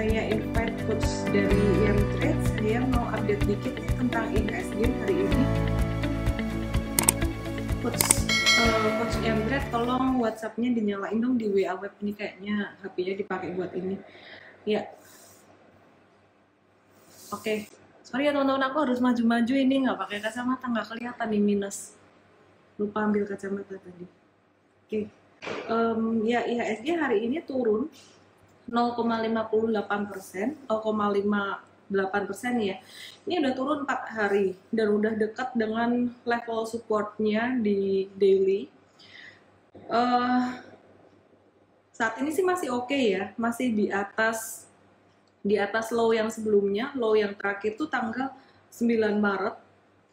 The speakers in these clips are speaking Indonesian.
saya invite coach dari yang trade, saya mau update dikit tentang IHSG hari ini. Coach Emret, tolong WhatsApp-nya dinyalain dong di WA web ini, kayaknya HP-nya dipakai buat ini. Ya. Oke. Sorry ya teman-teman, aku harus maju-maju ini, nggak pakai kacamata, nggak kelihatan nih minus. Lupa ambil kacamata tadi. Oke. Ya IHSG hari ini turun 0,58%, 0,58% ya. Ini udah turun 4 hari dan udah dekat dengan level supportnya di daily. Saat ini sih masih oke ya, masih di atas low yang sebelumnya. Low yang terakhir tuh tanggal 9 Maret,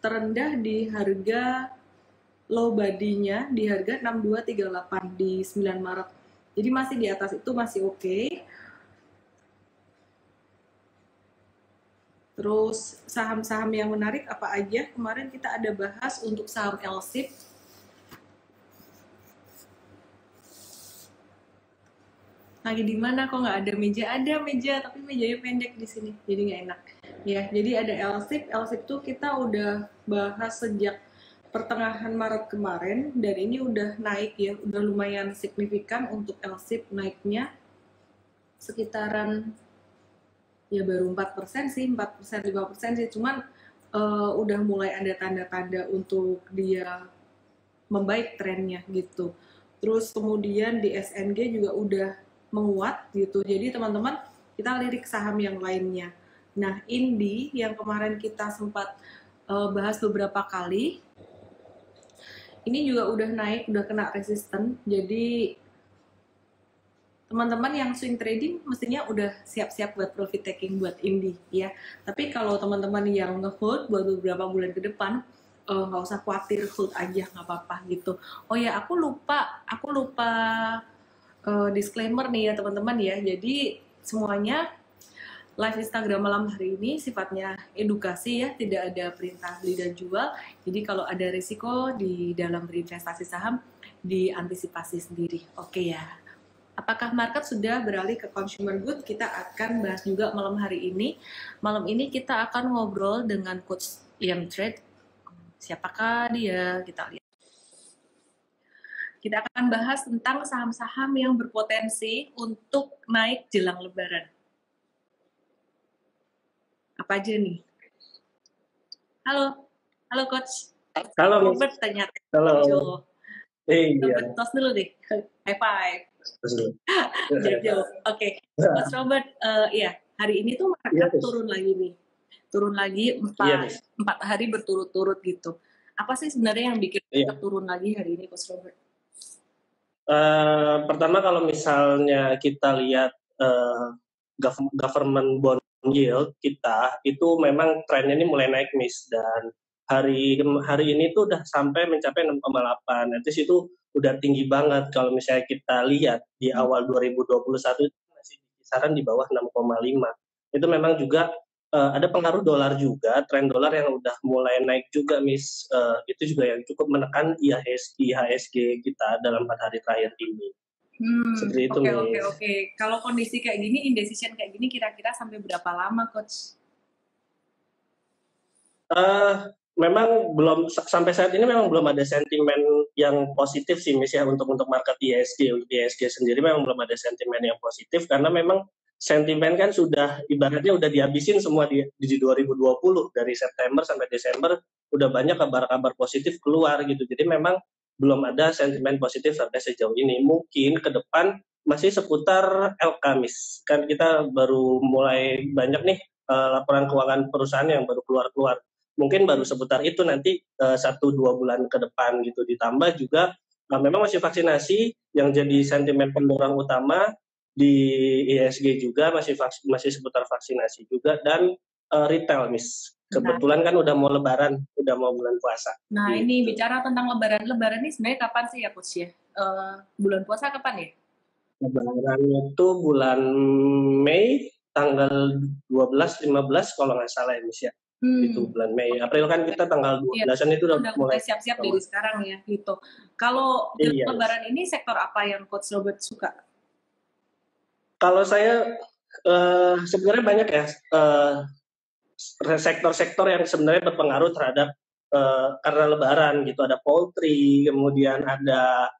terendah di harga low body-nya di harga 6238 di 9 Maret. Jadi masih di atas itu, masih oke. Terus saham-saham yang menarik apa aja? Kemarin kita ada bahas untuk saham LSIP. Lagi di mana kok nggak ada meja? Ada meja, tapi mejanya pendek di sini, jadi nggak enak. Ya, jadi ada LSIP. LSIP tuh kita udah bahas sejak pertengahan Maret kemarin, dan ini udah naik ya, udah lumayan signifikan untuk LSIP naiknya sekitaran ya baru 4% sih, 4%, 5% sih, cuman udah mulai ada tanda-tanda untuk dia membaik trennya gitu. Terus kemudian di SNG juga udah menguat gitu, jadi teman-teman kita lirik saham yang lainnya. Nah, Indi yang kemarin kita sempat bahas beberapa kali, ini juga udah naik, udah kena resisten. Jadi teman-teman yang swing trading mestinya udah siap-siap buat profit taking buat Indi ya. Tapi kalau teman-teman yang nge-hold buat beberapa bulan ke depan, nggak usah khawatir, hold aja, nggak apa-apa gitu. Oh ya, aku lupa disclaimer nih ya teman-teman ya. Jadi semuanya live Instagram malam hari ini sifatnya edukasi ya, tidak ada perintah beli dan jual. Jadi kalau ada risiko di dalam berinvestasi saham, diantisipasi sendiri. Oke ya. Apakah market sudah beralih ke consumer good? Kita akan bahas juga malam hari ini. Malam ini kita akan ngobrol dengan Coach Ian Trade. Siapakah dia? Kita lihat. Kita akan bahas tentang saham-saham yang berpotensi untuk naik jelang Lebaran. Apa aja nih? Halo Coach. Halo Robert tanya. Halo. Robert tos dulu deh. High five. Jauh. Oke. Coach Robert, iya hari ini tuh market turun lagi nih. Turun lagi 4 hari berturut-turut gitu. Apa sih sebenarnya yang bikin turun lagi hari ini, Coach Robert? Pertama kalau misalnya kita lihat government bond yield kita itu memang trennya ini mulai naik dan hari ini tuh udah sampai mencapai 6,8. Itu situ udah tinggi banget. Kalau misalnya kita lihat di awal 2021 itu masih di kisaran di bawah 6,5. Itu memang juga ada pengaruh dolar juga, tren dolar yang udah mulai naik juga itu juga yang cukup menekan IHSG kita dalam 4 hari terakhir ini. Seperti itu. Oke. Kalau kondisi kayak gini, indecision kayak gini kira-kira sampai berapa lama, Coach? Memang belum sampai saat ini memang belum ada sentimen yang positif sih ya untuk market IHSG. Untuk IHSG sendiri memang belum ada sentimen yang positif karena memang sentimen kan sudah ibaratnya udah dihabisin semua di 2020, dari September sampai Desember udah banyak kabar-kabar positif keluar gitu. Jadi memang belum ada sentimen positif sampai sejauh ini. Mungkin ke depan masih seputar LK kan kita baru mulai banyak nih laporan keuangan perusahaan yang baru keluar. Mungkin baru seputar itu nanti 1-2 bulan ke depan gitu. Ditambah juga memang masih vaksinasi yang jadi sentimen pendorong utama di IHSG juga, masih seputar vaksinasi juga, dan retail kebetulan kan udah mau lebaran, udah mau bulan puasa. Nah gitu. Ini bicara tentang lebaran ini sebenarnya kapan sih ya Coach ya? Bulan puasa kapan ya? Lebaran itu bulan Mei tanggal 12-15 kalau nggak salah ya. Itu bulan Mei. April kan kita tanggal 12-an itu udah mulai siap-siap dari sekarang ya gitu. Kalau lebaran ini sektor apa yang Coach Robert suka? Kalau saya Sebenarnya banyak ya sektor-sektor yang sebenarnya berpengaruh terhadap karena Lebaran gitu. Ada poultry, kemudian ada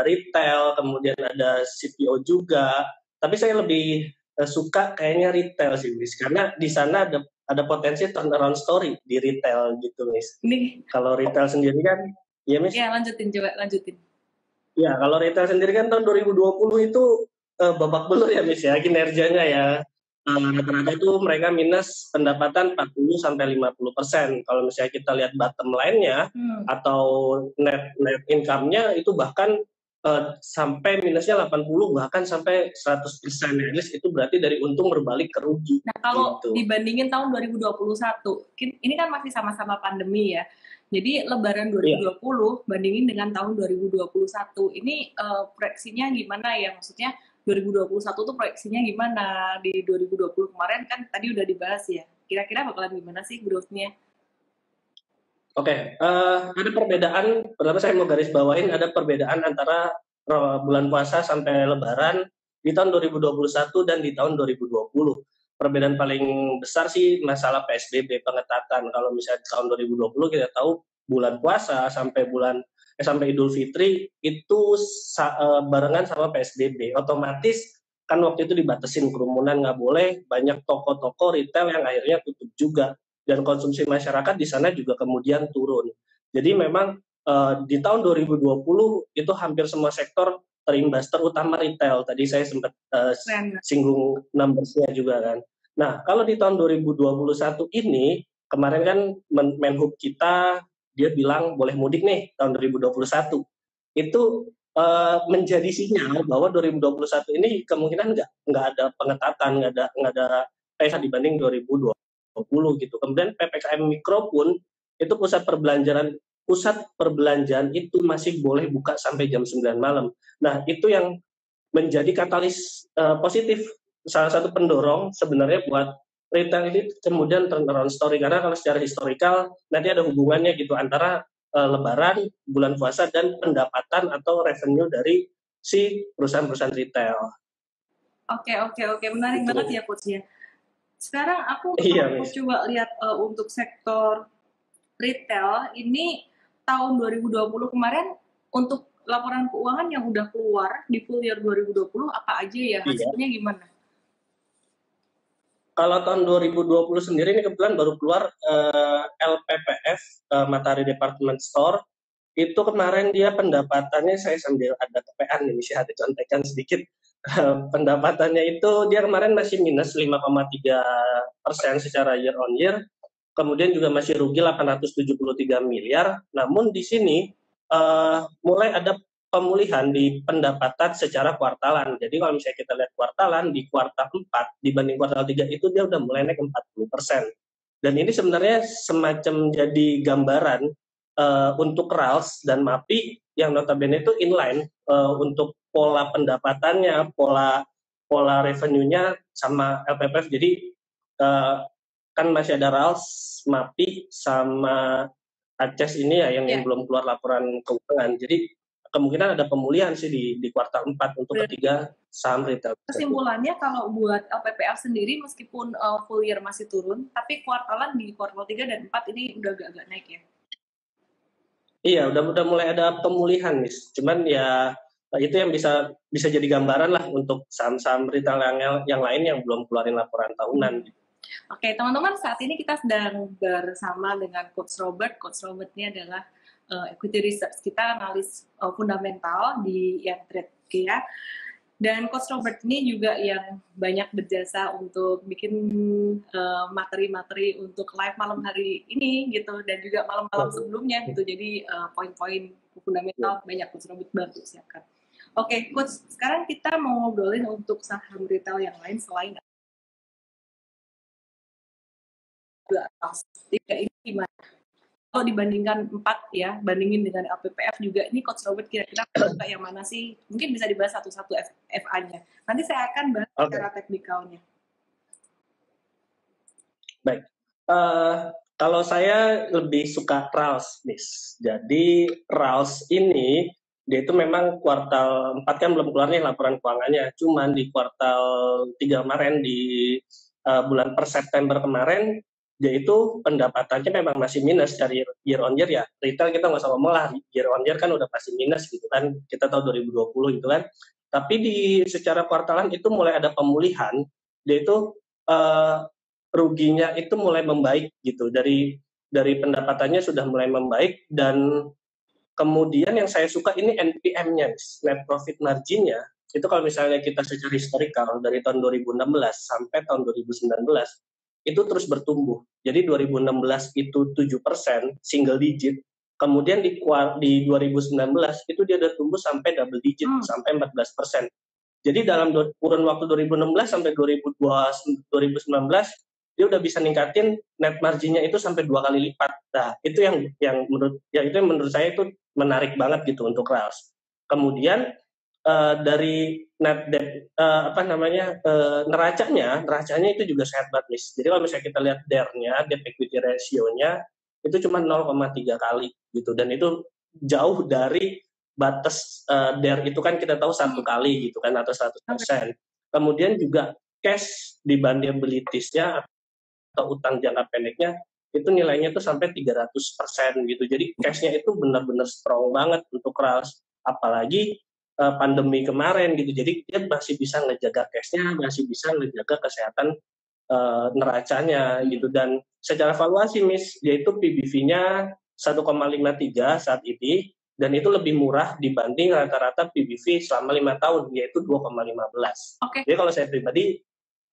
retail, kemudian ada CPO juga. Tapi saya lebih suka kayaknya retail sih, Miss, karena di sana ada potensi turnaround story di retail gitu, Miss. Kalau retail sendiri kan, ya Miss? Ya, lanjutin. Ya, kalau retail sendiri kan tahun 2020 itu babak belur ya, Miss ya, kinerjanya ya. Rata-rata itu mereka minus pendapatan 40-50%. Kalau misalnya kita lihat bottom line-nya atau net income-nya itu bahkan sampai minusnya 80 bahkan sampai 100%. Ya. Itu berarti dari untung berbalik ke rugi. Nah, kalau gitu. Dibandingin tahun 2021, ini kan masih sama-sama pandemi ya. Jadi Lebaran 2020 bandingin dengan tahun 2021, ini proyeksinya gimana ya? Maksudnya 2021 tuh proyeksinya gimana? Di 2020 kemarin kan tadi udah dibahas ya. Kira-kira bakalan gimana sih growth-nya? Oke, ada perbedaan. Pertama saya mau garis bawain ada perbedaan antara bulan puasa sampai Lebaran di tahun 2021 dan di tahun 2020. Perbedaan paling besar sih masalah PSBB pengetatan. Kalau misalnya tahun 2020 kita tahu bulan puasa sampai Idul Fitri itu barengan sama PSBB. Otomatis kan waktu itu dibatasin kerumunan nggak boleh, banyak toko-toko retail yang akhirnya tutup juga dan konsumsi masyarakat di sana juga kemudian turun. Jadi memang di tahun 2020 itu hampir semua sektor terimbas, terutama retail. Tadi saya sempat singgung numbers-nya juga kan. Nah, kalau di tahun 2021 ini, kemarin kan Menhub kita, dia bilang boleh mudik nih tahun 2021. Itu menjadi sinyal bahwa 2021 ini kemungkinan nggak ada pengetatan, nggak ada kayak dibanding 2020 gitu. Kemudian PPKM Mikro pun itu pusat perbelanjaan itu masih boleh buka sampai jam 9 malam. Nah, itu yang menjadi katalis positif, salah satu pendorong sebenarnya buat retail ini kemudian turnaround story, karena kalau secara historikal nanti ada hubungannya gitu antara Lebaran, bulan puasa, dan pendapatan atau revenue dari si perusahaan-perusahaan retail. Oke, menarik banget ya Coach ya. Sekarang aku coba lihat untuk sektor retail ini tahun 2020 kemarin untuk laporan keuangan yang udah keluar di full year 2020 apa aja ya, hasilnya gimana? Kalau tahun 2020 sendiri ini kebetulan baru keluar LPPF, Matahari Department Store. Itu kemarin dia pendapatannya, saya sambil ada kepean nih, bisa dicontekan sedikit. Pendapatannya itu dia kemarin masih minus 5,3% secara year on year. Kemudian juga masih rugi 873 miliar. Namun di sini mulai ada pemulihan di pendapatan secara kuartalan. Jadi kalau misalnya kita lihat kuartalan, di kuartal 4 dibanding kuartal 3 itu dia udah mulai naik 40%. Dan ini sebenarnya semacam jadi gambaran untuk RALS dan MAPI yang notabene itu inline untuk pola pendapatannya, pola revenue-nya sama LPPF. Jadi kan masih ada RALS, MAPI, sama ACES ini ya yang belum keluar laporan keuangan. Jadi kemungkinan ada pemulihan sih di kuartal 4 untuk ketiga saham retail. Kesimpulannya kalau buat LPPF sendiri meskipun full year masih turun, tapi kuartalan di kuartal 3 dan 4 ini udah agak naik ya? Iya, udah mulai ada pemulihan nih. Cuman ya itu yang bisa jadi gambaran lah untuk saham-saham retail yang lain yang belum keluarin laporan tahunan. Oke, teman-teman, saat ini kita sedang bersama dengan Coach Robert. Coach Robert ini adalah equity research kita, analis fundamental di Trade ya. Dan Coach Robert ini juga yang banyak berjasa untuk bikin materi-materi untuk live malam hari ini gitu, dan juga malam-malam sebelumnya gitu. Jadi poin-poin fundamental banyak Coach Robert bantu siapkan. Oke, Coach, sekarang kita mau ngobrolin untuk saham retail yang lain selain tiga ini gimana? Kalau dibandingkan 4 ya, bandingin dengan LPPF juga, ini Coach Robert kira-kira suka yang mana sih? Mungkin bisa dibahas satu-satu FA-nya. Nanti saya akan bahas secara teknikalnya. Baik. Kalau saya lebih suka RALS, Miss. Jadi RALS ini Dia itu memang kuartal 4 kan belum keluar nih laporan keuangannya, cuman di kuartal 3 kemarin, di bulan per September kemarin, dia itu pendapatannya memang masih minus dari year on year ya. Retail kita nggak usah ngomong lah, year on year kan udah pasti minus gitu kan, kita tahu 2020 gitu kan. Tapi secara kuartalan itu mulai ada pemulihan, dia itu ruginya itu mulai membaik gitu, dari pendapatannya sudah mulai membaik. Dan kemudian yang saya suka ini NPM-nya, net profit margin-nya, itu kalau misalnya kita secara historikal dari tahun 2016 sampai tahun 2019 itu terus bertumbuh. Jadi 2016 itu 7%, single digit. Kemudian di 2019 itu dia udah tumbuh sampai double digit, sampai 14%. Jadi dalam kurun waktu 2016 sampai 2019 dia udah bisa ningkatin net marginnya itu sampai 2 kali lipat. Nah, itu yang menurut saya itu menarik banget gitu untuk Rails. Kemudian dari net debt neracanya itu juga sehat banget, Miss. Jadi kalau misalnya kita lihat DER-nya, debt equity ratio-nya itu cuma 0,3 kali gitu, dan itu jauh dari batas DER itu kan kita tahu 1 kali gitu kan, atau 100%. Kemudian juga cash dependabilities-nya atau utang jangka pendeknya itu nilainya tuh sampai 300% gitu. Jadi cash-nya itu benar-benar strong banget untuk Rails. Apalagi pandemi kemarin gitu. Jadi dia masih bisa ngejaga cash-nya, masih bisa ngejaga kesehatan neracanya gitu. Dan secara valuasi, Miss, yaitu PBV-nya 1,53 saat ini, dan itu lebih murah dibanding rata-rata PBV selama 5 tahun, yaitu 2,15. Oke. Jadi kalau saya pribadi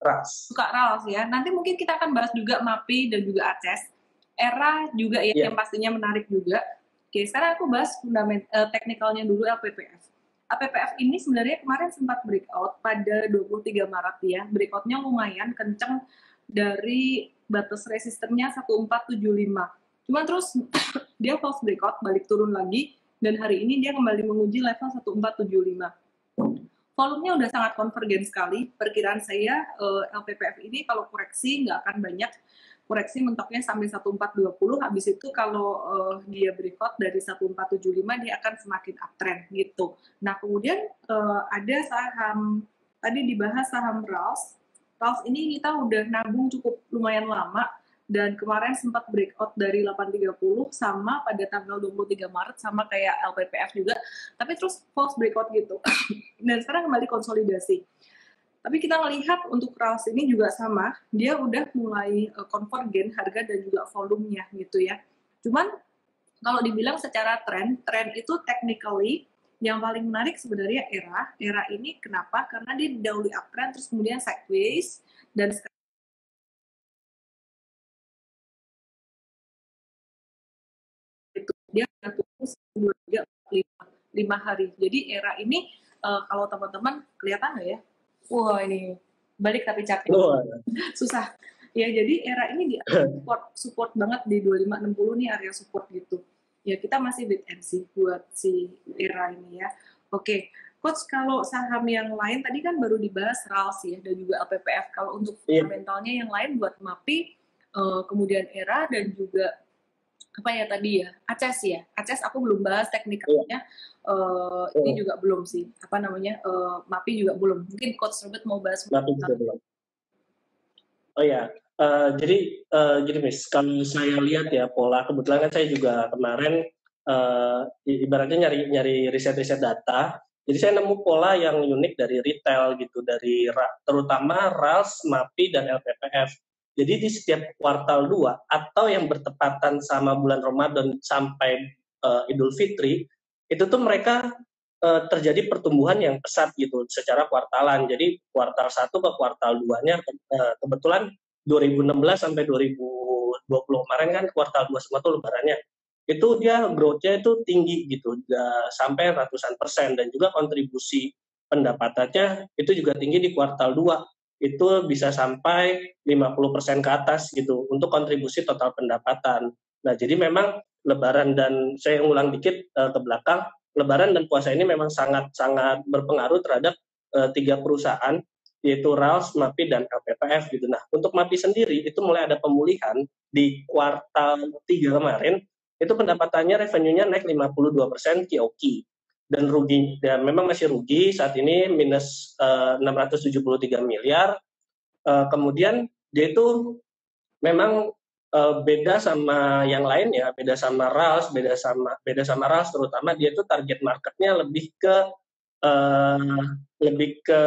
Rails. Suka Rails ya. Nanti mungkin kita akan bahas juga MAPI dan juga ACES. Era juga ya, yang pastinya menarik juga. Oke, sekarang aku bahas teknikalnya dulu LPPF. LPPF ini sebenarnya kemarin sempat breakout pada 23 Maret ya. Breakoutnya lumayan kenceng dari batas resistennya 1475. Cuman terus dia false breakout, balik turun lagi, dan hari ini dia kembali menguji level 1475. Volumenya udah sangat konvergen sekali. Perkiraan saya LPPF ini kalau koreksi nggak akan banyak. Koreksi mentoknya sampai 1420. Habis itu kalau dia breakout dari 1475 dia akan semakin uptrend gitu. Nah kemudian ada saham, tadi dibahas saham Rails. Rails ini kita udah nabung cukup lumayan lama. Dan kemarin sempat breakout dari 830 sama pada tanggal 23 Maret sama kayak LPPF juga, tapi terus false breakout gitu. Dan sekarang kembali konsolidasi. Tapi kita melihat untuk Rails ini juga sama, dia udah mulai konvergen harga dan juga volumenya gitu ya. Cuman kalau dibilang secara tren itu technically yang paling menarik sebenarnya era ini. Kenapa? Karena dia didahului uptrend terus kemudian sideways, dan dia tunggu 2-3-5 hari. Jadi era ini kalau teman-teman kelihatan nggak ya? Wah ini balik tapi capek. Susah. Ya jadi era ini di support banget di 2560 nih area support gitu. Ya kita masih wait and see buat si era ini ya. Oke. Coach, kalau saham yang lain tadi kan baru dibahas Rails ya dan juga LPPF. Kalau untuk fundamentalnya yang lain buat MAPI, kemudian era dan juga apa ya tadi ya, ACES ya. ACES aku belum bahas teknikalnya. Ini juga belum sih. Apa namanya? MAPI juga belum. Mungkin Coach Robert mau bahas MAPI juga belum. Oh ya. Jadi Miss, kalau saya lihat ya pola, kebetulan kan saya juga kemarin ibaratnya nyari riset-riset data. Jadi saya nemu pola yang unik dari retail gitu, dari terutama Rails, MAPI dan LPPF. Jadi di setiap kuartal 2 atau yang bertepatan sama bulan Ramadan sampai Idul Fitri, itu tuh mereka terjadi pertumbuhan yang pesat gitu secara kuartalan. Jadi kuartal 1 ke kuartal 2-nya kebetulan 2016 sampai 2020 kemarin kan kuartal 2 semua tuh lebarannya. Itu dia growth-nya itu tinggi gitu, sampai ratusan persen, dan juga kontribusi pendapatannya itu juga tinggi di kuartal 2. Itu bisa sampai 50% ke atas gitu untuk kontribusi total pendapatan. Nah, jadi memang Lebaran, dan saya ulang dikit ke belakang, Lebaran dan puasa ini memang sangat-sangat berpengaruh terhadap 3 perusahaan, yaitu Rails, MAPI, dan LPPF gitu. Nah, untuk MAPI sendiri itu mulai ada pemulihan di kuartal 3 kemarin, itu pendapatannya revenue-nya naik 52% QOQ. dan rugi, dan memang masih rugi saat ini minus 673 miliar. Kemudian dia itu memang beda sama yang lain ya, beda sama RALS, beda sama RALS, terutama dia itu target marketnya lebih ke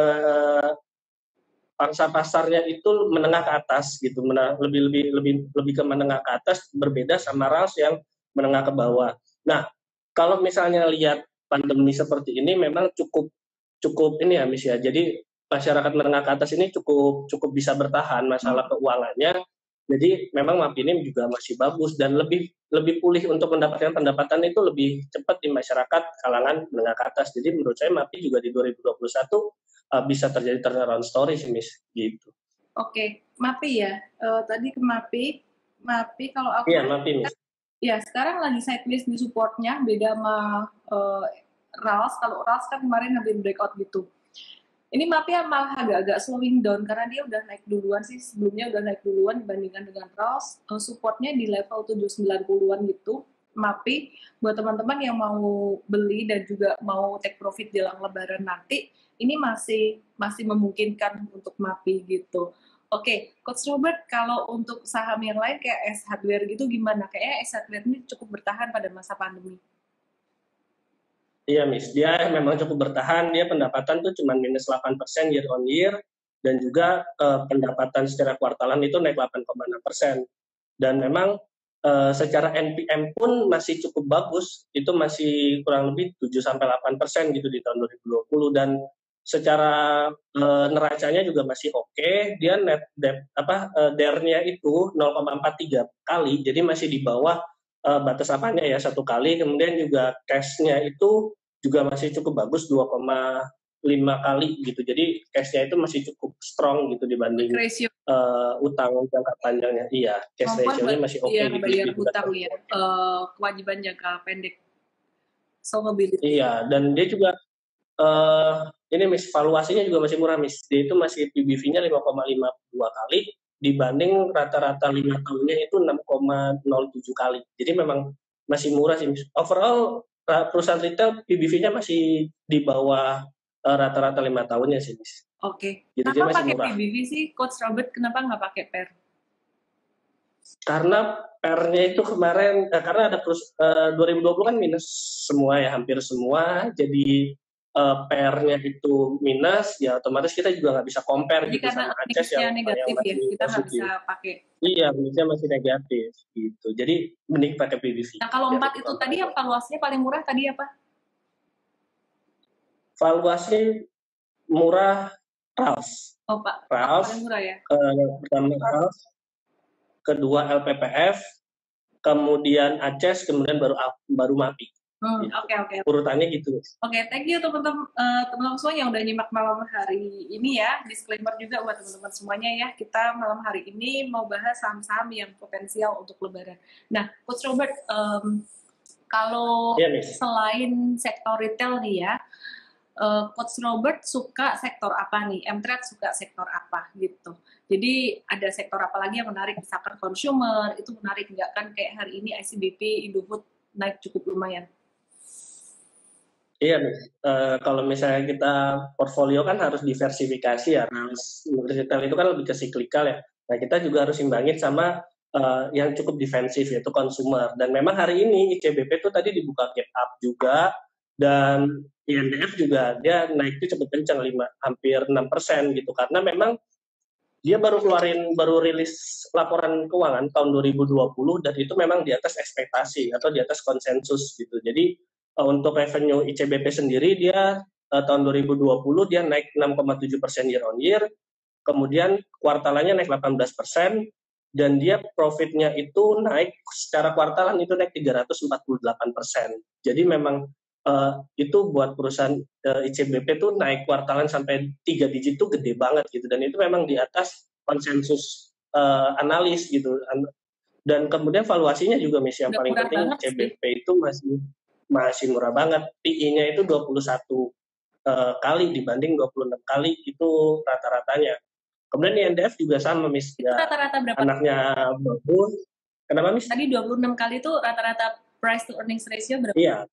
pangsa pasarnya itu menengah ke atas gitu, lebih ke menengah ke atas, berbeda sama RALS yang menengah ke bawah. Nah, kalau misalnya lihat pandemi seperti ini memang cukup cukup ini ya Miss ya. Jadi masyarakat menengah ke atas ini cukup bisa bertahan masalah keuangannya. Jadi memang Mapinim juga masih bagus dan lebih lebih pulih untuk mendapatkan pendapatan itu lebih cepat di masyarakat kalangan menengah ke atas. Jadi menurut saya Mapi juga di 2021 bisa terjadi turnaround story sih Miss gitu. Oke, Mapi ya. Tadi ke Mapi kalau aku Iya, Mapi Miss. ya sekarang lagi sideways di supportnya, beda sama RALS. Kalau RALS kan kemarin hampir breakout gitu. Ini Mapi malah agak-agak slowing down karena dia udah naik duluan sih, sebelumnya udah naik duluan dibandingkan dengan RALS. Supportnya di level 790-an gitu. Mapi buat teman-teman yang mau beli dan juga mau take profit jelang lebaran nanti, ini masih memungkinkan untuk Mapi gitu. Oke, Coach Robert, kalau untuk saham yang lain kayak S Hardware gitu gimana? Kayaknya S Hardware ini cukup bertahan pada masa pandemi. Iya, Miss. Dia memang cukup bertahan. Dia pendapatan tuh cuma minus 8% year on year, dan juga pendapatan secara kuartalan itu naik 8,6%. Dan memang secara NPM pun masih cukup bagus. Itu masih kurang lebih 7-8% gitu di tahun 2020. Dan secara neracanya juga masih oke. Dia net debt DER-nya itu 0,43 kali, jadi masih di bawah batas apanya ya, 1 kali. Kemudian juga cash-nya itu juga masih cukup bagus, 2,5 kali gitu. Jadi cash-nya itu masih cukup strong gitu dibanding utang jangka panjangnya. Iya, cash ratio-nya masih oke gitu. Bayar hutang ya, kewajiban jangka pendek. Iya, dan dia juga ini Miss, valuasinya juga masih murah Miss. Dia itu masih PBV-nya 5,52 kali dibanding rata-rata 5 tahunnya itu 6,07 kali. Jadi memang masih murah sih Miss. Overall perusahaan retail PBV-nya masih di bawah rata-rata 5 tahunnya sih Miss. Oke. Jadi kenapa pakai PBV sih Coach Robert? Kenapa nggak pakai PER? Karena PER-nya itu kemarin karena ada 2020 kan minus semua ya, hampir semua. Jadi PER-nya itu minus, ya otomatis kita juga nggak bisa compare jadi gitu sama Aces yang negatif yang ya, kita nggak bisa pakai. Iya, minusnya masih negatif gitu. Jadi mending pakai PBV. Nah kalau 4 itu tadi yang valuasinya paling murah tadi apa? Valuasi murah RALS. Oh Pak, RALS paling murah ya. Pertama RALS, kedua LPPF, kemudian Aces, kemudian baru Mapi. Oke. Urutannya gitu. Oke, thank you teman-teman semua yang udah nyimak malam hari ini ya. Disclaimer juga buat teman-teman semuanya ya. Kita malam hari ini mau bahas saham-saham yang potensial untuk lebaran. Nah, Coach Robert, kalau selain sektor retail nih ya, Coach Robert suka sektor apa nih? M-Trade suka sektor apa gitu. Jadi ada sektor apa lagi yang menarik? Misalkan consumer, itu menarik nggak kan? Kayak hari ini ICBP, Indofood naik cukup lumayan. Iya, kalau misalnya kita portfolio kan harus diversifikasi ya. Retail itu kan lebih ke cyclical ya. Nah, kita juga harus imbangin sama yang cukup defensif, yaitu consumer. Dan memang hari ini ICBP itu tadi dibuka gap up juga, dan INDF juga dia naik itu cukup kencang, hampir 6% gitu. Karena memang dia baru rilis laporan keuangan tahun 2020, dan itu memang di atas ekspektasi atau di atas konsensus gitu. Jadi untuk revenue ICBP sendiri dia tahun 2020 dia naik 6,7% year on year, kemudian kuartalannya naik 18%, dan dia profitnya itu naik secara kuartalan itu naik 348%. Jadi memang itu buat perusahaan ICBP tuh naik kuartalan sampai 3 digit tuh gede banget gitu, dan itu memang di atas konsensus analis gitu. Dan kemudian valuasinya juga yang paling penting ICBP itu masih murah banget. PI-nya itu 21 kali dibanding 26 kali itu rata-ratanya. Kemudian INDF juga sama Miss. Itu rata-rata berapa? Anaknya bagus. Kenapa Miss? Tadi 26 kali itu rata-rata price to earnings ratio berapa? Iya.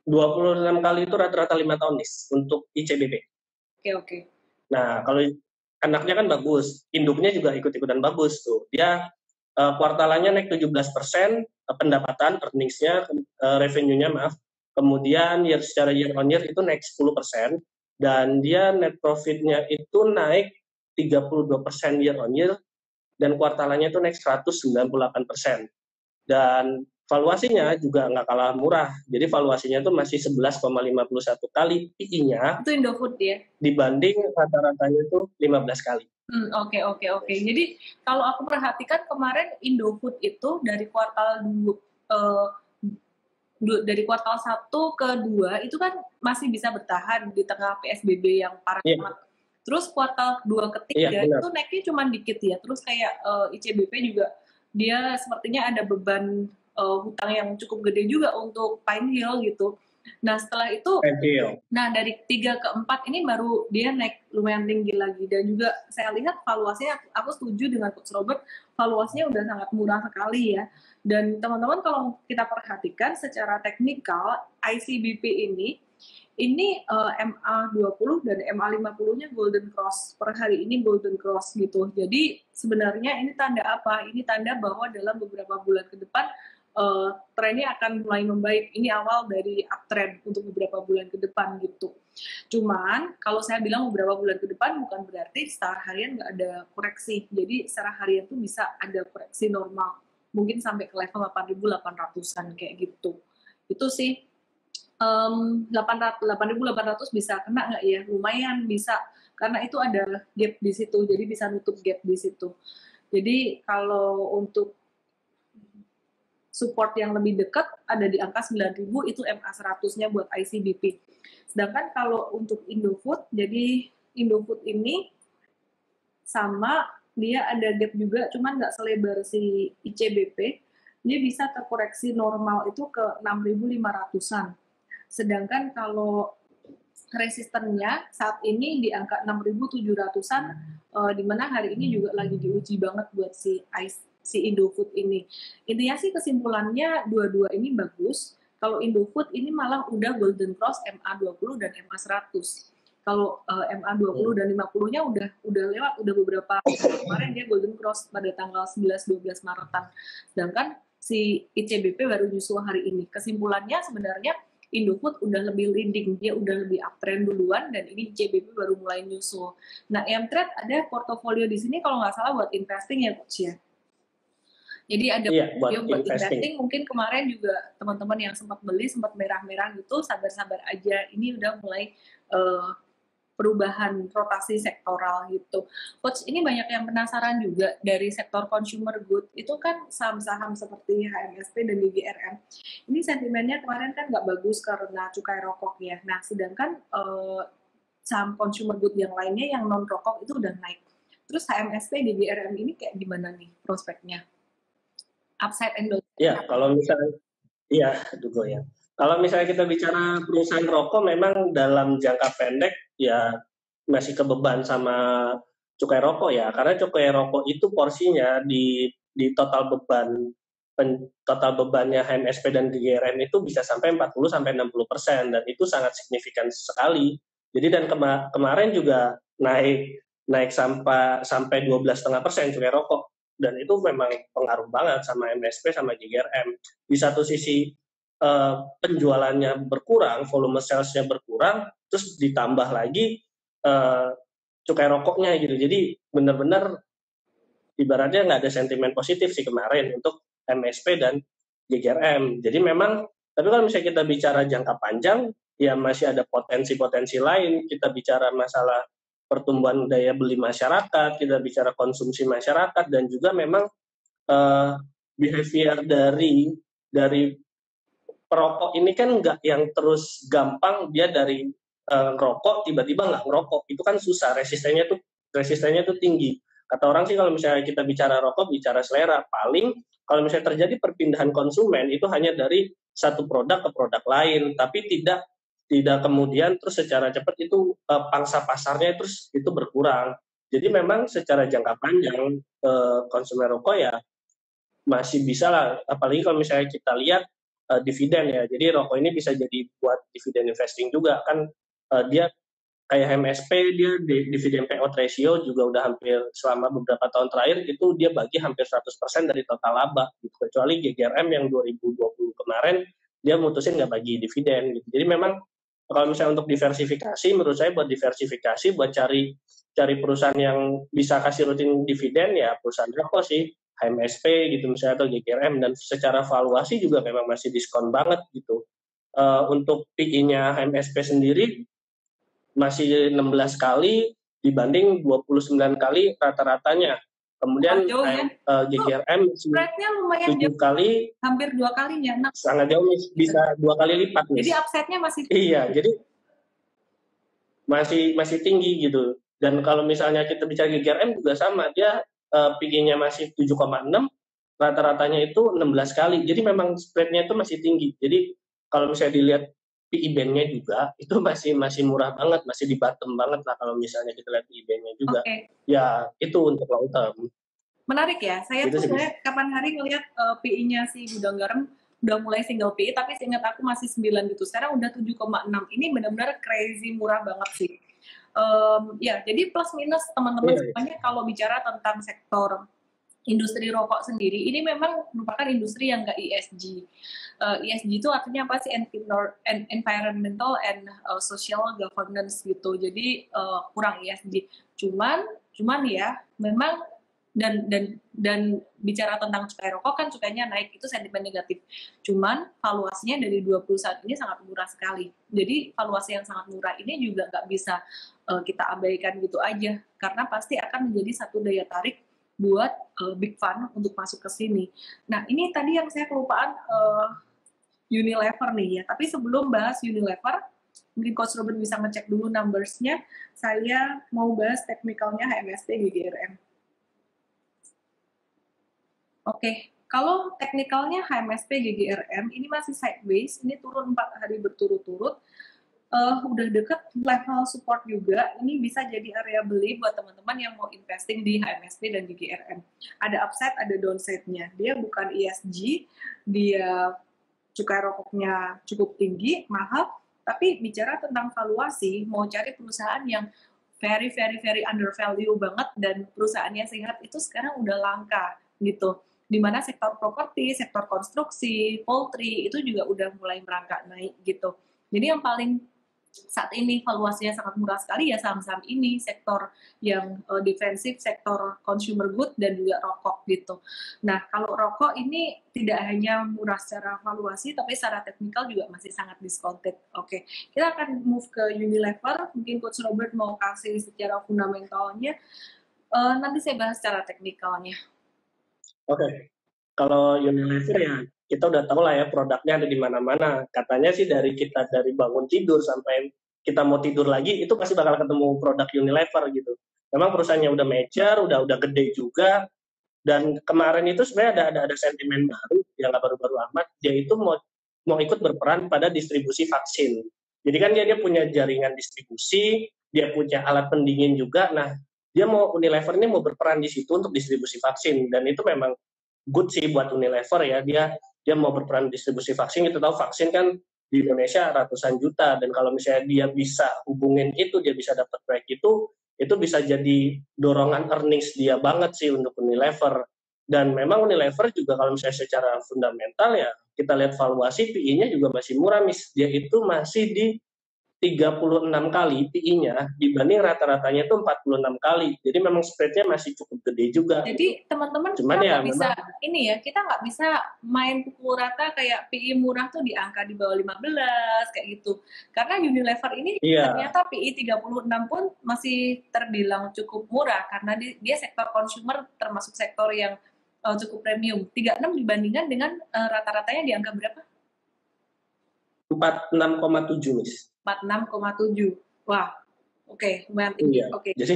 26 kali itu rata-rata 5 tahun nih untuk ICBP. Oke. Nah, kalau anaknya kan bagus, induknya juga ikut-ikutan bagus tuh. Dia kuartalannya naik 17%, pendapatan, earnings-nya, revenue-nya maaf. Kemudian secara year on year itu naik 10%, dan dia net profit-nya itu naik 32% year on year, dan kuartalannya itu naik 198%. Dan valuasinya juga nggak kalah murah. Jadi valuasinya itu masih 11,51 kali PI-nya. Itu Indofood ya? Dibanding rata-ratanya itu 15 kali. Oke. Jadi kalau aku perhatikan kemarin Indofood itu dari kuartal dari kuartal 1 ke 2 itu kan masih bisa bertahan di tengah PSBB yang parah banget. Terus kuartal 2 ke 3 itu naiknya cuma dikit ya. Terus kayak ICBP juga dia sepertinya ada beban hutang yang cukup gede juga untuk Pine Hill gitu. Nah setelah itu, dari 3 ke 4 ini baru dia naik lumayan tinggi lagi. Dan juga saya lihat valuasinya, aku setuju dengan Coach Robert, valuasinya udah sangat murah sekali ya. Dan teman-teman kalau kita perhatikan secara teknikal, ICBP ini MA20 dan MA50-nya Golden Cross. Per hari ini Golden Cross gitu. Jadi sebenarnya ini tanda apa? Ini tanda bahwa dalam beberapa bulan ke depan trennya akan mulai membaik. Ini awal dari uptrend untuk beberapa bulan ke depan gitu. Cuman kalau saya bilang beberapa bulan ke depan bukan berarti secara harian nggak ada koreksi. Jadi secara harian tuh bisa ada koreksi normal. Mungkin sampai ke level 8.800-an kayak gitu. Itu sih 8.800 bisa kena nggak ya? Lumayan bisa, karena itu ada gap di situ, jadi bisa nutup gap di situ. Jadi kalau untuk support yang lebih dekat ada di angka 9.000, itu MA100-nya buat ICBP. Sedangkan kalau untuk Indofood, jadi Indofood ini sama, dia ada gap juga, cuman nggak selebar si ICBP, dia bisa terkoreksi normal itu ke 6.500-an. Sedangkan kalau resistennya saat ini di angka 6.700-an, di mana hari ini juga lagi diuji banget buat si Indofood ini. Intinya sih kesimpulannya dua-dua ini bagus. Kalau Indofood ini malah udah Golden Cross MA20 dan MA100. Kalau MA20 dan 50-nya udah lewat, udah beberapa kemarin dia Golden Cross pada tanggal 11-12 Maretan. Sedangkan si ICBP baru nyusul hari ini. Kesimpulannya sebenarnya Indofood udah lebih leading, dia udah lebih uptrend duluan, dan ini ICBP baru mulai nyusul. Nah, Mtrade ada portofolio di sini kalau nggak salah buat investing ya, Coach ya. Jadi ada portofolio buat investing. Mungkin kemarin juga teman-teman yang sempat beli, sempat merah-merah gitu, sabar-sabar aja. Ini udah mulai perubahan rotasi sektoral gitu. Coach, ini banyak yang penasaran juga dari sektor consumer good, itu kan saham-saham seperti HMSP dan GGRM. Ini sentimennya kemarin kan nggak bagus karena cukai rokok ya. Nah, sedangkan saham consumer good yang lainnya yang non rokok itu udah naik. Terus HMSP, GGRM ini kayak gimana nih prospeknya? Upside and downside? Ya, kalau misalnya, kalau misalnya kita bicara perusahaan rokok, memang dalam jangka pendek ya masih kebeban sama cukai rokok ya, karena cukai rokok itu porsinya di total bebannya HMSP dan GGRM itu bisa sampai 40-60%, dan itu sangat signifikan sekali. Jadi dan kemarin juga naik sampai 12,5% cukai rokok, dan itu memang pengaruh banget sama HMSP sama GGRM. Di satu sisi penjualannya berkurang, volume sales-nya berkurang, terus ditambah lagi cukai rokoknya gitu. Jadi benar-benar ibaratnya nggak ada sentimen positif sih kemarin untuk MSP dan GGRM. Jadi memang, tapi kalau misalnya kita bicara jangka panjang, ya masih ada potensi-potensi lain. Kita bicara masalah pertumbuhan daya beli masyarakat, kita bicara konsumsi masyarakat, dan juga memang behavior dari perokok ini kan nggak yang terus gampang dia dari rokok tiba-tiba nggak ngerokok, itu kan susah, resistennya tuh tinggi. Kata orang sih kalau misalnya kita bicara rokok, bicara selera, paling kalau misalnya terjadi perpindahan konsumen itu hanya dari satu produk ke produk lain, tapi tidak kemudian terus secara cepat itu pangsa pasarnya terus itu berkurang. Jadi memang secara jangka panjang konsumen rokok ya masih bisa lah, apalagi kalau misalnya kita lihat dividen ya. Jadi rokok ini bisa jadi buat dividen investing juga kan, dia kayak MSP dia dividen payout ratio juga udah hampir selama beberapa tahun terakhir itu dia bagi hampir 100% dari total laba gitu. Kecuali GGRM yang 2020 kemarin dia mutusin nggak bagi dividen gitu. Jadi memang kalau misalnya untuk diversifikasi, menurut saya buat diversifikasi, buat cari perusahaan yang bisa kasih rutin dividen ya perusahaan rokok sih, HMSP gitu misalnya atau GGRM, dan secara valuasi juga memang masih diskon banget gitu. Untuk PI-nya HMSP sendiri masih 16 kali dibanding 29 kali rata-ratanya. Kemudian jauh ya. GGRM Spreadnya lumayan 7 jauh, kali, hampir 2 kalinya. sangat jauh, bisa 2 kali lipat. Jadi upside-nya masih iya, jadi masih tinggi gitu. Dan kalau misalnya kita bicara GGRM juga sama, dia PI-nya masih 7,6, rata-ratanya itu 16 kali. Jadi memang spread-nya itu masih tinggi. Jadi kalau misalnya dilihat PI band-nya juga itu masih murah banget, masih di bottom banget lah kalau misalnya kita lihat PI band-nya juga. Ya itu untuk long term. Menarik ya. Saya Gitu tuh sebenarnya kapan hari ngelihat PI-nya si Gudang Garam udah mulai single PI, tapi seingat aku masih 9 gitu. Sekarang udah 7,6. Ini benar-benar crazy murah banget sih. Ya, jadi plus minus teman-teman semuanya kalau bicara tentang sektor industri rokok sendiri, ini memang merupakan industri yang nggak ESG. ESG itu artinya apa sih? Environmental and social governance gitu. Jadi kurang ESG. Cuman ya, memang dan bicara tentang cukai rokok kan cukainya naik, itu sentimen negatif. Cuman valuasinya dari dua perusahaan ini sangat murah sekali. Jadi valuasi yang sangat murah ini juga nggak bisa kita abaikan gitu aja, karena pasti akan menjadi satu daya tarik buat big fund untuk masuk ke sini. Nah, ini tadi yang saya kelupaan Unilever nih ya. Tapi sebelum bahas Unilever, mungkin Coach Robert bisa ngecek dulu numbers-nya. Saya mau bahas teknikalnya HMSP GGRM. Oke, kalau teknikalnya HMSP GGRM ini masih sideways, ini turun 4 hari berturut-turut. Udah deket level support juga, ini bisa jadi area beli buat teman-teman yang mau investing di HMSP dan GGRM. Ada upside, ada downside-nya. Dia bukan ESG, dia cukai rokoknya cukup tinggi, mahal, tapi bicara tentang valuasi, mau cari perusahaan yang very undervalue banget dan perusahaannya sehat itu sekarang udah langka gitu. Dimana sektor properti, sektor konstruksi, poultry itu juga udah mulai merangkak naik gitu. Jadi yang paling saat ini valuasinya sangat murah sekali ya saham-saham ini, sektor yang defensif, sektor consumer good dan juga rokok gitu. Nah, kalau rokok ini tidak hanya murah secara valuasi, tapi secara teknikal juga masih sangat discounted. Oke, kita akan move ke Unilever. Mungkin Coach Robert mau kasih secara fundamentalnya, nanti saya bahas secara teknikalnya. Oke. Kalau Unilever ya kita udah tahu lah ya produknya ada di mana-mana. Katanya sih dari bangun tidur sampai kita mau tidur lagi itu pasti bakal ketemu produk Unilever gitu. Memang perusahaannya udah mature, udah gede juga. Dan kemarin itu sebenarnya ada sentimen baru yang nggak baru-baru amat. Dia itu mau ikut berperan pada distribusi vaksin. Jadi kan dia punya jaringan distribusi, dia punya alat pendingin juga. Nah, Unilever ini mau berperan di situ untuk distribusi vaksin, dan itu memang good sih buat Unilever ya. Dia mau berperan distribusi vaksin. Kita tahu vaksin kan di Indonesia ratusan juta, dan kalau misalnya dia bisa hubungin itu, dia bisa dapat proyek itu bisa jadi dorongan earnings dia banget sih untuk Unilever. Dan memang Unilever juga kalau misalnya secara fundamental ya, kita lihat valuasi PI-nya juga masih murah, Dia itu masih di 36 kali PI-nya dibanding rata-ratanya itu 46 kali. Jadi memang spread-nya masih cukup gede juga. Jadi teman-teman kita nggak bisa ini ya, kita nggak bisa main pukul rata kayak PI murah tuh di angka di bawah 15 kayak gitu. Karena Unilever ini ternyata PI 36 pun masih terbilang cukup murah karena dia sektor consumer termasuk sektor yang cukup premium. 36 dibandingkan dengan rata-ratanya di angka berapa? 46,7, Miss. 46,7. Wah, oke, lumayan tinggi. Iya. Jadi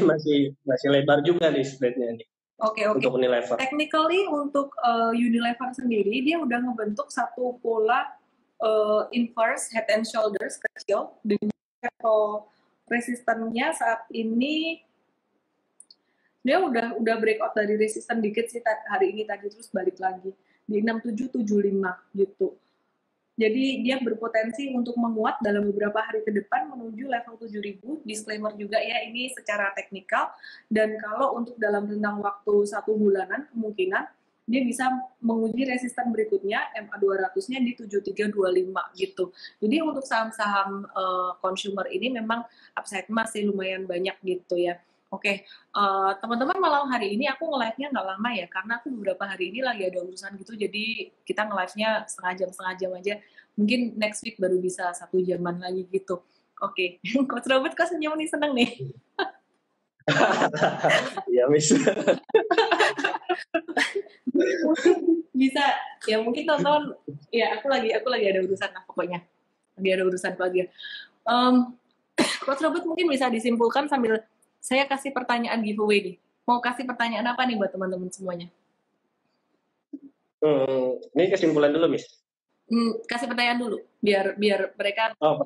masih lebar juga nih spreadnya nih. Oke. Untuk Unilever. Technically untuk Unilever sendiri dia udah ngebentuk satu pola inverse head and shoulders kecil dengan resistennya saat ini dia udah breakout dari resisten dikit sih hari ini tadi terus balik lagi di 6775 gitu. Jadi dia berpotensi untuk menguat dalam beberapa hari ke depan menuju level 7.000. Disclaimer juga ya, ini secara teknikal. Dan kalau untuk dalam rentang waktu 1 bulanan, kemungkinan dia bisa menguji resisten berikutnya, MA200-nya di 7325 gitu. Jadi untuk saham-saham consumer ini memang upside masih lumayan banyak gitu ya. Oke, teman-teman, malam hari ini aku nge-live-nya nggak lama ya, karena aku beberapa hari ini lagi ada urusan gitu, jadi kita nge-live-nya setengah jam aja. Mungkin next week baru bisa 1 jaman lagi gitu. Oke, Coach Robert kok senyum nih, seneng nih. Iya, Miss. Bisa, ya mungkin teman-teman, ya aku lagi ada urusan lah pokoknya. Lagi ada urusan keluarga. Coach Robert mungkin bisa disimpulkan sambil saya kasih pertanyaan giveaway nih. Mau kasih pertanyaan apa nih buat teman-teman semuanya? Ini kesimpulan dulu, Miss. Kasih pertanyaan dulu, biar mereka. Oh,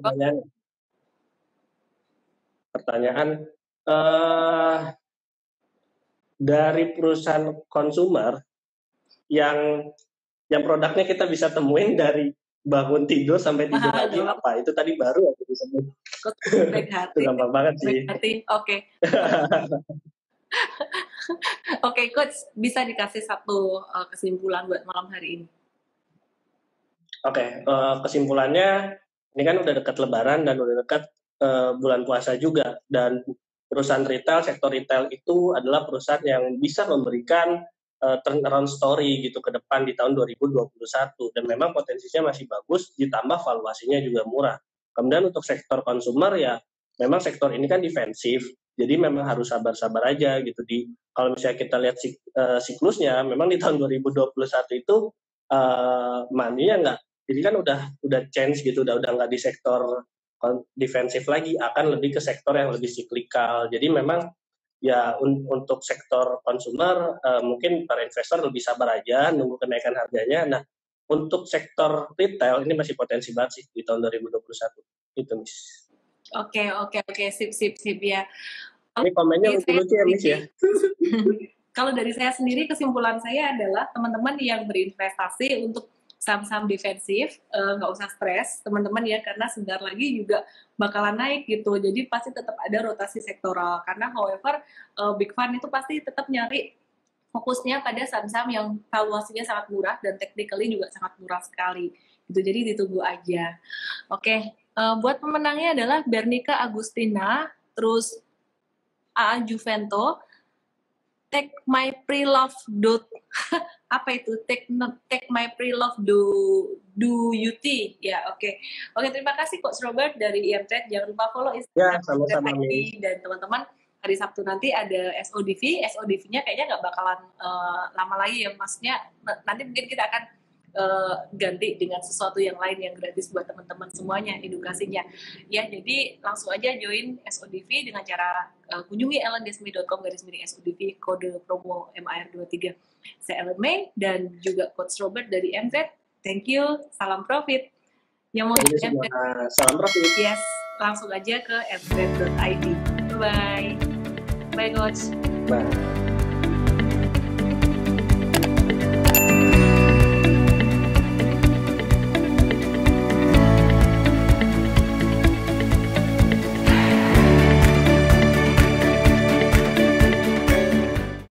pertanyaan. Dari perusahaan konsumer yang produknya kita bisa temuin dari bangun tidur sampai tidur lagi apa? Itu tadi baru aku disebut. Baik hati. Itu gampang banget sih. Baik hati. Oke. Oke, Coach, bisa dikasih satu kesimpulan buat malam hari ini? Oke, kesimpulannya ini kan udah dekat Lebaran dan udah dekat bulan puasa juga, dan perusahaan retail, sektor retail itu adalah perusahaan yang bisa memberikan turnaround story gitu ke depan di tahun 2021, dan memang potensinya masih bagus, ditambah valuasinya juga murah. Kemudian untuk sektor consumer ya memang sektor ini kan defensif, jadi memang harus sabar-sabar aja gitu. Kalau misalnya kita lihat siklusnya, memang di tahun 2021 itu money-nya nggak, jadi kan udah change gitu, udah nggak di sektor defensif lagi, akan lebih ke sektor yang lebih siklikal. Jadi memang ya untuk sektor consumer mungkin para investor lebih sabar aja nunggu kenaikan harganya. Nah, untuk sektor retail ini masih potensi banget sih di tahun 2021. Itu, Miss. Oke, sip ya. Ini komennya lucu ya, Miss ya. Kalau dari saya sendiri, kesimpulan saya adalah teman-teman yang berinvestasi untuk saham-saham defensif, nggak usah stres teman-teman ya, karena sebentar lagi juga bakalan naik gitu. Jadi pasti tetap ada rotasi sektoral, karena however big fund itu pasti tetap nyari fokusnya pada saham-saham yang valuasinya sangat murah dan technically juga sangat murah sekali gitu. Jadi ditunggu aja. Oke, buat pemenangnya adalah Bernika Agustina, terus AA Juvento, Take My Pre-Love apa itu? Take My Pre-Love do UT ya. Oke, terima kasih Coach Robert dari IM-Trade. Jangan lupa follow Instagram sama-sama, dan teman-teman, hari Sabtu nanti ada SODV-nya kayaknya nggak bakalan lama lagi ya, maksudnya nanti mungkin kita akan ganti dengan sesuatu yang lain yang gratis buat teman-teman semuanya edukasinya ya. Jadi langsung aja join SODV dengan cara kunjungi ellendesmi.com/SODV, kode promo MAR23. Saya Ellen May dan juga Coach Robert dari M-Trade. Thank you, salam profit. Yang mau salam profit. Yes, langsung aja ke mtrade.id. Bye Coach. Bye.